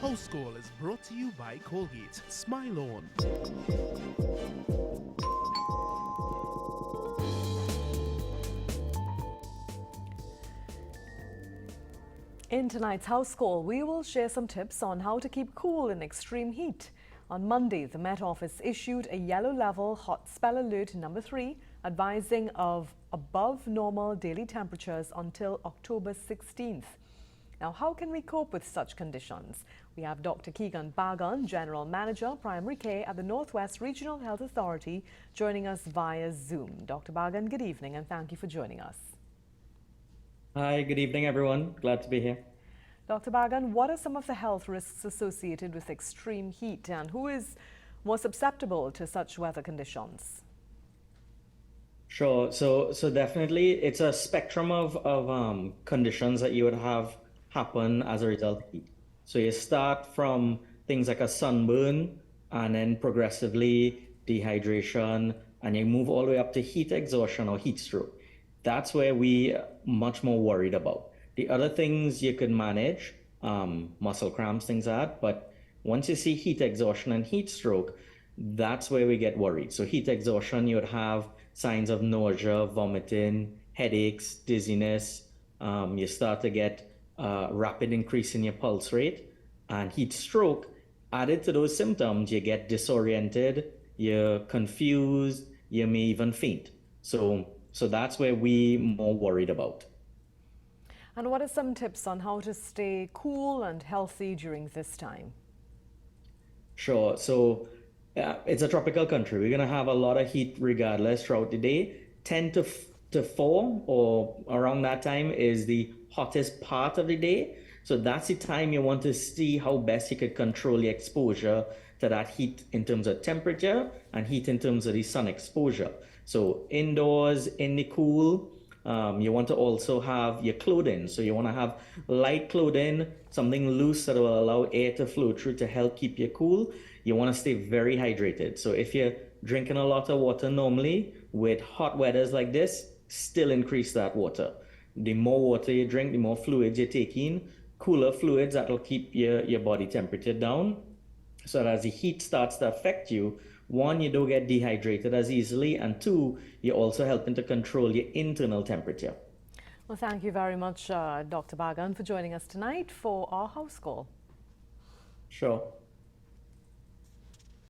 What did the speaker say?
House Call is brought to you by Colgate. Smile on. In tonight's House Call, we will share some tips on how to keep cool in extreme heat. On Monday, the Met Office issued a yellow level hot spell alert number 3, advising of above normal daily temperatures until October 16th. Now, how can we cope with such conditions? We have Dr. Keegan Bagan, General Manager, Primary Care at the Northwest Regional Health Authority, joining us via Zoom. Dr. Bagan, good evening and thank you for joining us. Hi, good evening, everyone. Glad to be here. Dr. Bagan, what are some of the health risks associated with extreme heat and who is more susceptible to such weather conditions? Sure. So definitely it's a spectrum of conditions that you would have happen as a result of heat. So you start from things like a sunburn and then progressively dehydration, and you move all the way up to heat exhaustion or heat stroke. That's where we much more worried about. The other things you could manage, muscle cramps, things like that. But once you see heat exhaustion and heat stroke, that's where we get worried. So heat exhaustion, you would have signs of nausea, vomiting, headaches, dizziness. You start to get rapid increase in your pulse rate. And heat stroke, added to those symptoms, you get disoriented, you're confused, you may even faint. So that's where we more worried about. And what are some tips on how to stay cool and healthy during this time? Sure. So it's a tropical country. We're going to have a lot of heat regardless throughout the day. 10 to 4 or around that time is the hottest part of the day. So that's the time you want to see how best you could control the exposure to that heat in terms of temperature and heat in terms of the sun exposure. So indoors, in the cool, you want to also have your clothing. So you want to have light clothing, something loose that will allow air to flow through to help keep you cool. You want to stay very hydrated. So if you're drinking a lot of water normally, with hot weathers like this, still increase that water. The more water you drink, the more fluids you take in, cooler fluids that will keep your body temperature down. So that as the heat starts to affect you, one, you don't get dehydrated as easily, and two, you're also helping to control your internal temperature. Well, thank you very much, Dr. Bagan, for joining us tonight for our House Call. Sure.